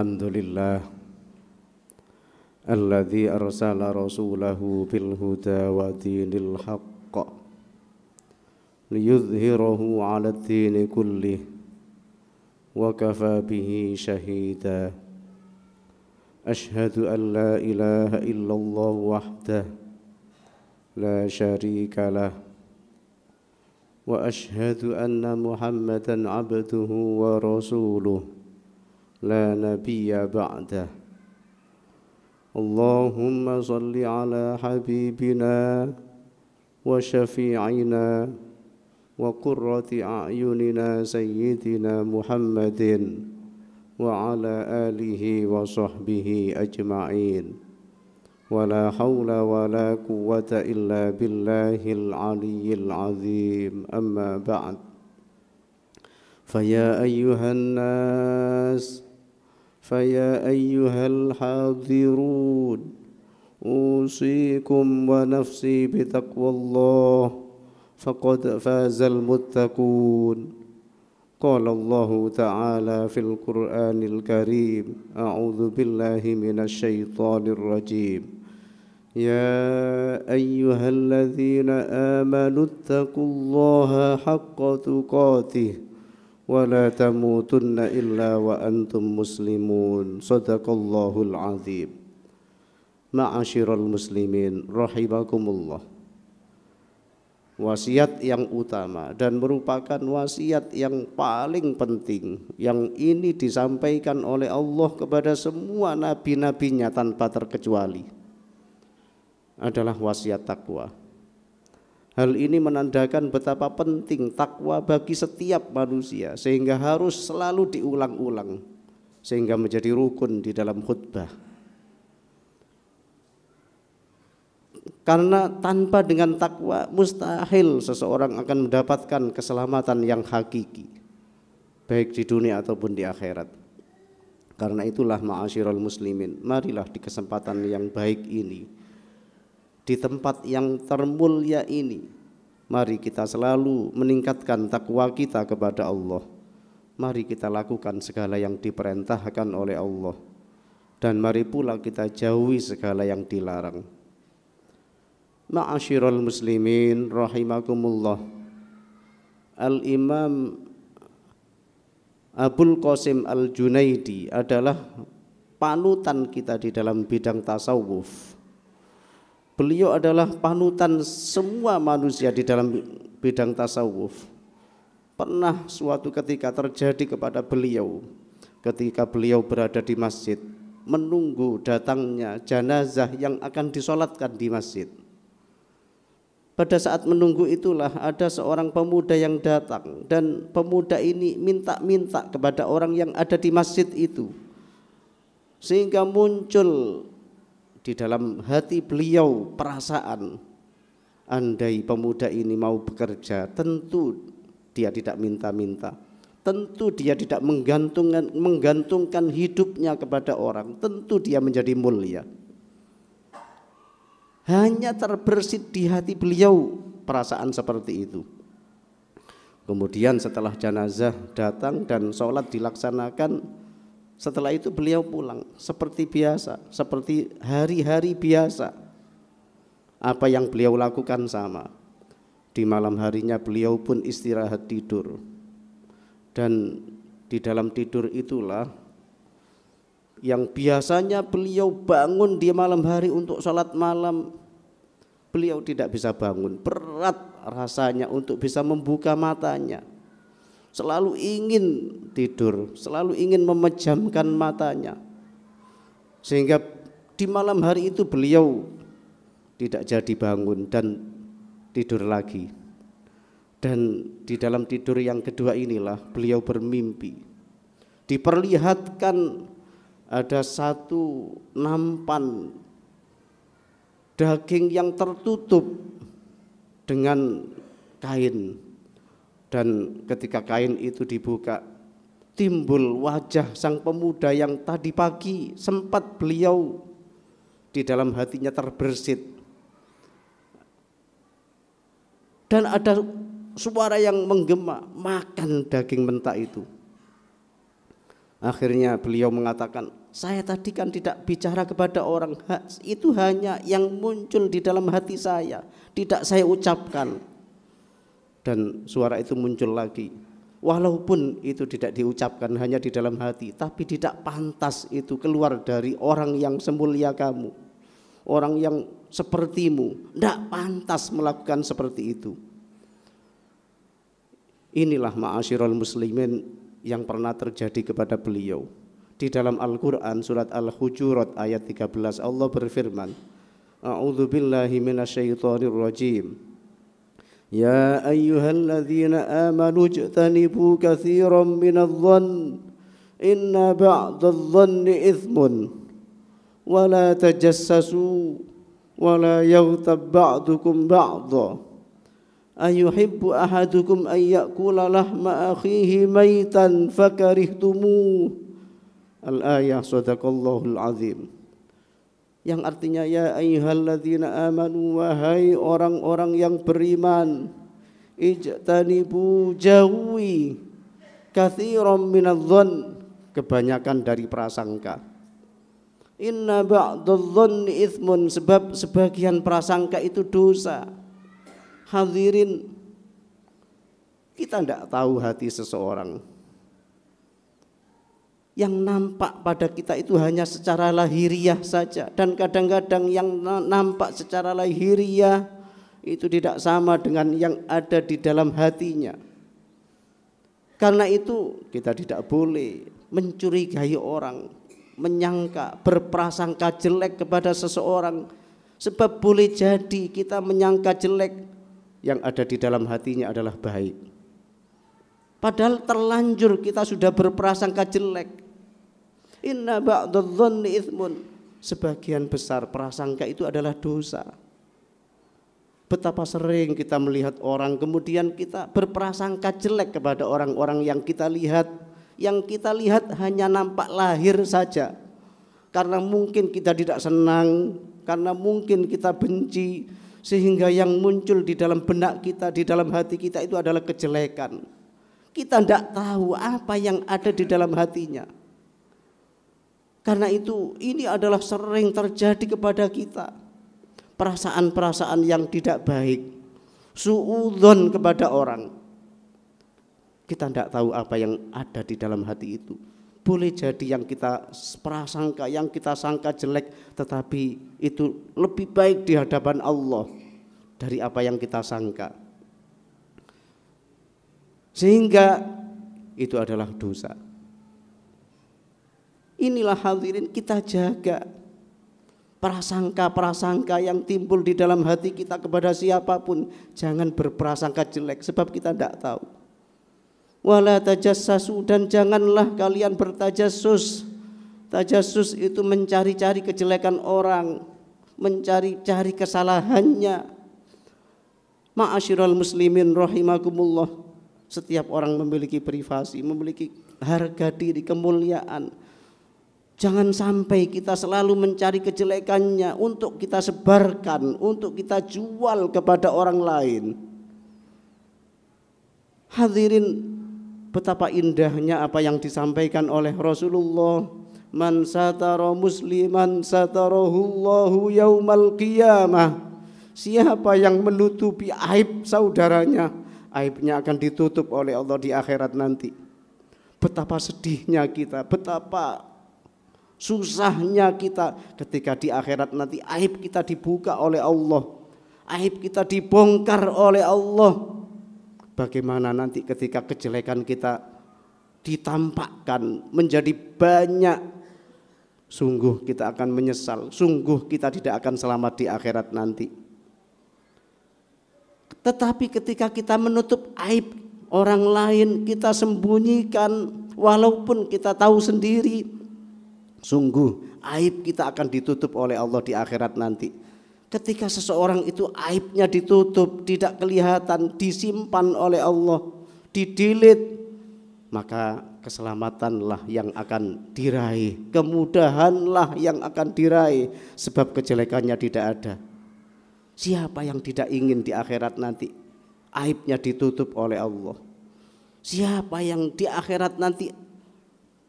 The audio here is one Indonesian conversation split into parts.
الحمد لله الذي أرسل رسوله بالهدى ودين الحق ليظهره على الدين كله وكفى به شهيدا أشهد أن لا إله إلا الله وحده لا شريك له وأشهد أن محمدا عبده ورسوله لا نبي بعده اللهم صل على حبيبنا وشفيعنا وقرة أعيننا سيدنا محمد وعلى آله وصحبه أجمعين ولا حول ولا قوة إلا بالله العلي العظيم أما بعد فيا أيها الحاضرون أوصيكم ونفسي بتقوى الله فقد فاز المتقون قال الله تعالى في القرآن الكريم أعوذ بالله من الشيطان الرجيم يا أيها الذين آمنوا اتقوا الله حق تقاته ولا تموتن إلا وأنتم مسلمون صدق الله العظيم معاشر المسلمين رحمكم الله. Wasiat yang utama dan merupakan wasiat yang paling penting yang ini disampaikan oleh Allah kepada semua nabi-nabinya tanpa terkecuali adalah wasiat takwa. Hal ini menandakan betapa penting takwa bagi setiap manusia sehingga harus selalu diulang-ulang sehingga menjadi rukun di dalam khutbah. Karena tanpa dengan takwa mustahil seseorang akan mendapatkan keselamatan yang hakiki baik di dunia ataupun di akhirat. Karena itulah ma'asyiral muslimin, marilah di kesempatan yang baik ini, di tempat yang termulia ini, mari kita selalu meningkatkan takwa kita kepada Allah. Mari kita lakukan segala yang diperintahkan oleh Allah dan mari pula kita jauhi segala yang dilarang. Ma'asyiral muslimin rahimakumullah. Al-Imam Abul Qasim Al-Junaidi adalah panutan kita di dalam bidang tasawuf. Beliau adalah panutan semua manusia di dalam bidang tasawuf. Pernah suatu ketika terjadi kepada beliau ketika beliau berada di masjid menunggu datangnya jenazah yang akan disolatkan di masjid. Pada saat menunggu itulah ada seorang pemuda yang datang dan pemuda ini minta-minta kepada orang yang ada di masjid itu. Sehingga muncul di dalam hati beliau perasaan, andai pemuda ini mau bekerja tentu dia tidak minta-minta. Tentu dia tidak menggantungkan hidupnya kepada orang, tentu dia menjadi mulia. Hanya terbersit di hati beliau perasaan seperti itu. Kemudian setelah jenazah datang dan sholat dilaksanakan, setelah itu beliau pulang seperti biasa, seperti hari-hari biasa. Apa yang beliau lakukan sama. Di malam harinya beliau pun istirahat tidur. Dan di dalam tidur itulah yang biasanya beliau bangun di malam hari untuk sholat malam, beliau tidak bisa bangun. Berat rasanya untuk bisa membuka matanya. Selalu ingin tidur, selalu ingin memejamkan matanya. Sehingga di malam hari itu beliau tidak jadi bangun dan tidur lagi. Dan di dalam tidur yang kedua inilah beliau bermimpi. Diperlihatkan ada satu nampan daging yang tertutup dengan kain, dan ketika kain itu dibuka timbul wajah sang pemuda yang tadi pagi sempat beliau di dalam hatinya terbersit, dan ada suara yang menggema, makan daging mentah itu. Akhirnya beliau mengatakan, saya tadi kan tidak bicara kepada orang, itu hanya yang muncul di dalam hati saya, tidak saya ucapkan. Dan suara itu muncul lagi, walaupun itu tidak diucapkan, hanya di dalam hati, tapi tidak pantas itu keluar dari orang yang semulia kamu, orang yang sepertimu, tidak pantas melakukan seperti itu. Inilah ma'asyiral muslimin yang pernah terjadi kepada beliau. Di dalam Al-Quran surat Al-Hujurat ayat 13 Allah berfirman, A'udzubillahi minasyaitonir rajim. Ya ayyuhalladzina amanu ijtanibu katsiran minadh-dhann inna ba'dadh-dhanni itsmun wa la tajassasu wa la yaghtab ba'dukum ba'dha ayuhibbu ahadukum ay ya'kula lahma akhihi maitan fakarihtumuh. Al-ayah, sadaqallahul azim. Yang artinya, ya ayyuhalladzina amanu, wahai orang-orang yang beriman, ijtanibu, jauhi, katsiran minadh-dhann, kebanyakan dari prasangka. Inna ba'dadh-dhanni itsmun, sebab sebagian prasangka itu dosa. Hadirin, kita tidak tahu hati seseorang. Yang nampak pada kita itu hanya secara lahiriah saja, dan kadang-kadang yang nampak secara lahiriah itu tidak sama dengan yang ada di dalam hatinya. Karena itu kita tidak boleh mencurigai orang, menyangka, berprasangka jelek kepada seseorang, sebab boleh jadi kita menyangka jelek, yang ada di dalam hatinya adalah baik. Padahal terlanjur kita sudah berprasangka jelek. Inna ba'dadh-dhanni itsmun, sebagian besar prasangka itu adalah dosa. Betapa sering kita melihat orang, kemudian kita berprasangka jelek kepada orang-orang yang kita lihat. Yang kita lihat hanya nampak lahir saja, karena mungkin kita tidak senang, karena mungkin kita benci, sehingga yang muncul di dalam benak kita, di dalam hati kita itu adalah kejelekan. Kita tidak tahu apa yang ada di dalam hatinya. Karena itu ini adalah sering terjadi kepada kita, perasaan-perasaan yang tidak baik, suudzon kepada orang. Kita tidak tahu apa yang ada di dalam hati itu. Boleh jadi yang kita prasangka, yang kita sangka jelek, tetapi itu lebih baik di hadapan Allah dari apa yang kita sangka. Sehingga itu adalah dosa. Inilah hadirin, kita jaga prasangka-prasangka yang timbul di dalam hati kita kepada siapapun. Jangan berprasangka jelek, sebab kita tidak tahu. Wala tajassasu, dan janganlah kalian bertajassus. Tajassus itu mencari-cari kejelekan orang, mencari-cari kesalahannya. Ma'asyiral muslimin rahimakumullah, setiap orang memiliki privasi, memiliki harga diri, kemuliaan. Jangan sampai kita selalu mencari kejelekannya untuk kita sebarkan, untuk kita jual kepada orang lain. Hadirin, betapa indahnya apa yang disampaikan oleh Rasulullah. Man satara musliman satarahullahu yaumal qiyamah. Siapa yang menutupi aib saudaranya, aibnya akan ditutup oleh Allah di akhirat nanti. Betapa sedihnya kita, betapa susahnya kita ketika di akhirat nanti aib kita dibuka oleh Allah, aib kita dibongkar oleh Allah. Bagaimana nanti ketika kejelekan kita ditampakkan menjadi banyak, sungguh kita akan menyesal, sungguh kita tidak akan selamat di akhirat nanti. Tetapi ketika kita menutup aib orang lain, kita sembunyikan walaupun kita tahu sendiri, sungguh aib kita akan ditutup oleh Allah di akhirat nanti. Ketika seseorang itu aibnya ditutup, tidak kelihatan, disimpan oleh Allah, didelete, maka keselamatanlah yang akan diraih, kemudahanlah yang akan diraih, sebab kejelekannya tidak ada. Siapa yang tidak ingin di akhirat nanti aibnya ditutup oleh Allah? Siapa yang di akhirat nanti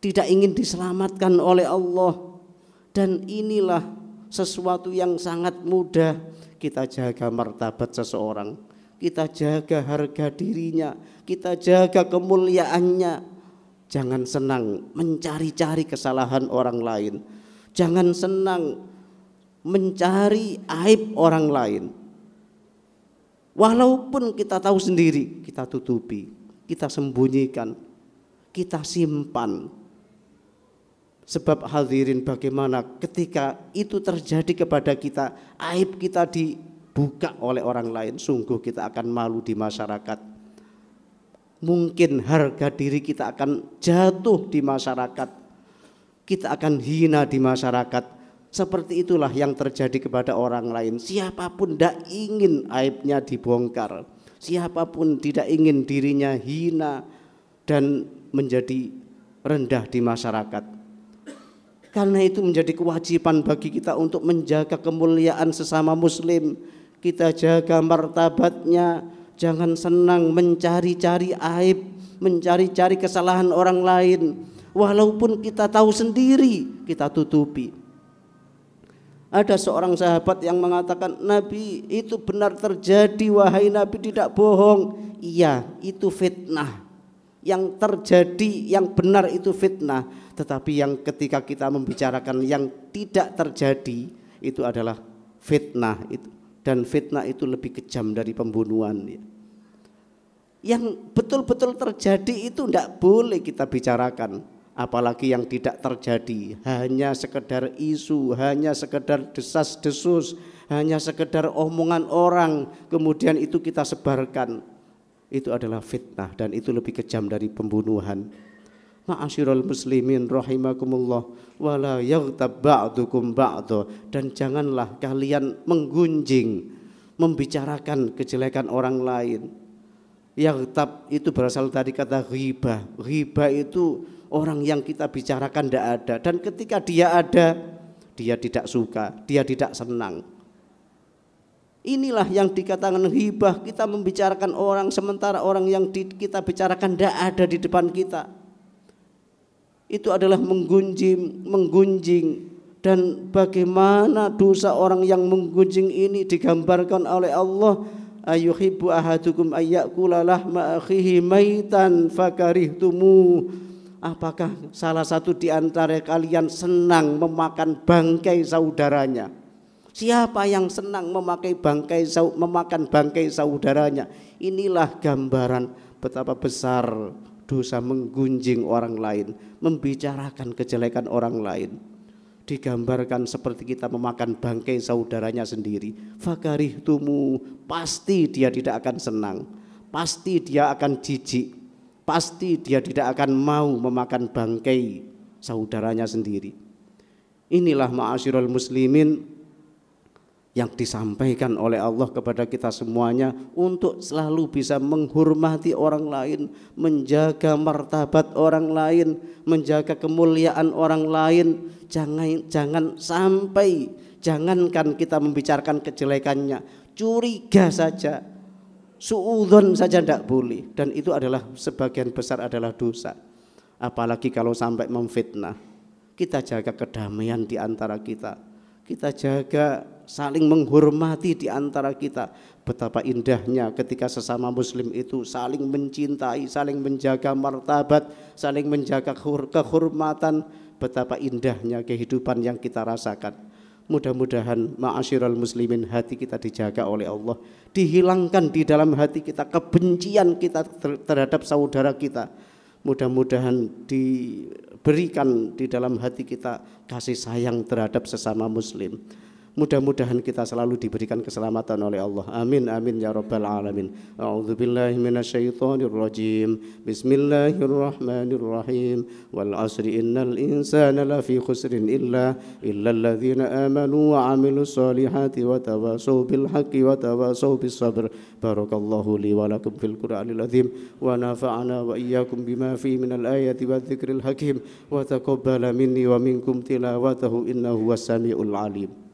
tidak ingin diselamatkan oleh Allah. Dan inilah sesuatu yang sangat mudah. Kita jaga martabat seseorang, kita jaga harga dirinya, kita jaga kemuliaannya. Jangan senang mencari-cari kesalahan orang lain, jangan senang mencari aib orang lain. Walaupun kita tahu sendiri, kita tutupi, kita sembunyikan, kita simpan. Sebab hadirin, bagaimana ketika itu terjadi kepada kita, aib kita dibuka oleh orang lain, sungguh kita akan malu di masyarakat. Mungkin harga diri kita akan jatuh di masyarakat, kita akan hina di masyarakat. Seperti itulah yang terjadi kepada orang lain. Siapapun tidak ingin aibnya dibongkar, siapapun tidak ingin dirinya hina dan menjadi rendah di masyarakat. Karena itu menjadi kewajiban bagi kita untuk menjaga kemuliaan sesama muslim. Kita jaga martabatnya, jangan senang mencari-cari aib, mencari-cari kesalahan orang lain. Walaupun kita tahu sendiri, kita tutupi. Ada seorang sahabat yang mengatakan, Nabi, itu benar terjadi, wahai Nabi, tidak bohong. Iya, itu fitnah. Yang terjadi, yang benar itu fitnah. Tetapi yang ketika kita membicarakan yang tidak terjadi, itu adalah fitnah itu. Dan fitnah itu lebih kejam dari pembunuhan. Yang betul-betul terjadi itu tidak boleh kita bicarakan. Apalagi yang tidak terjadi, hanya sekedar isu, hanya sekedar desas-desus, hanya sekedar omongan orang, kemudian itu kita sebarkan. Itu adalah fitnah dan itu lebih kejam dari pembunuhan. Ma'asyiral muslimin rahimakumullah, wala yaghtab ba'dukum ba'da, dan janganlah kalian menggunjing, membicarakan kejelekan orang lain. Yaghtab itu berasal dari kata ghibah. Ghibah itu orang yang kita bicarakan tidak ada, dan ketika dia ada, dia tidak suka, dia tidak senang. Inilah yang dikatakan ghibah, kita membicarakan orang sementara orang yang kita bicarakan tidak ada di depan kita. Itu adalah menggunjing. Dan bagaimana dosa orang yang menggunjing ini digambarkan oleh Allah, ayuhibbu ahadukum ayyakula lahma akhihi maitan fakarihtumu. Apakah salah satu di antara kalian senang memakan bangkai saudaranya? Siapa yang senang memakan bangkai saudaranya? Inilah gambaran betapa besar dosa menggunjing orang lain, membicarakan kejelekan orang lain. Digambarkan seperti kita memakan bangkai saudaranya sendiri. Fakarihtumu, pasti dia tidak akan senang, pasti dia akan jijik, pasti dia tidak akan mau memakan bangkai saudaranya sendiri. Inilah ma'asyiral muslimin yang disampaikan oleh Allah kepada kita semuanya untuk selalu bisa menghormati orang lain, menjaga martabat orang lain, menjaga kemuliaan orang lain. Jangan sampai, jangankan kita membicarakan kejelekannya, curiga saja, suudzon saja tidak boleh, dan itu adalah sebagian besar adalah dosa. Apalagi kalau sampai memfitnah. Kita jaga kedamaian di antara kita, kita jaga saling menghormati di antara kita. Betapa indahnya ketika sesama muslim itu saling mencintai, saling menjaga martabat, saling menjaga kehormatan. Betapa indahnya kehidupan yang kita rasakan. Mudah-mudahan ma'asyiral muslimin, hati kita dijaga oleh Allah, dihilangkan di dalam hati kita kebencian kita terhadap saudara kita. Mudah-mudahan diberikan di dalam hati kita kasih sayang terhadap sesama muslim. Mudah-mudahan kita selalu diberikan keselamatan oleh Allah. Amin amin ya rabbal alamin. A'udzubillahi minasyaitonir rajim. Bismillahirrahmanirrahim. Wal 'asri innal insana lafi khusrin illal ladzina amanu wa 'amilus solihati wa tawassaw bil haqqi wa tawassaw bis sabr. Barakallahu li wa lakum fil Qur'anil azim wa nafa'ana wa iyyakum bima fi minal ayati wadh-dzikril hakim wa taqabbala minni wa minkum tilawatahu innahu was samiul alim.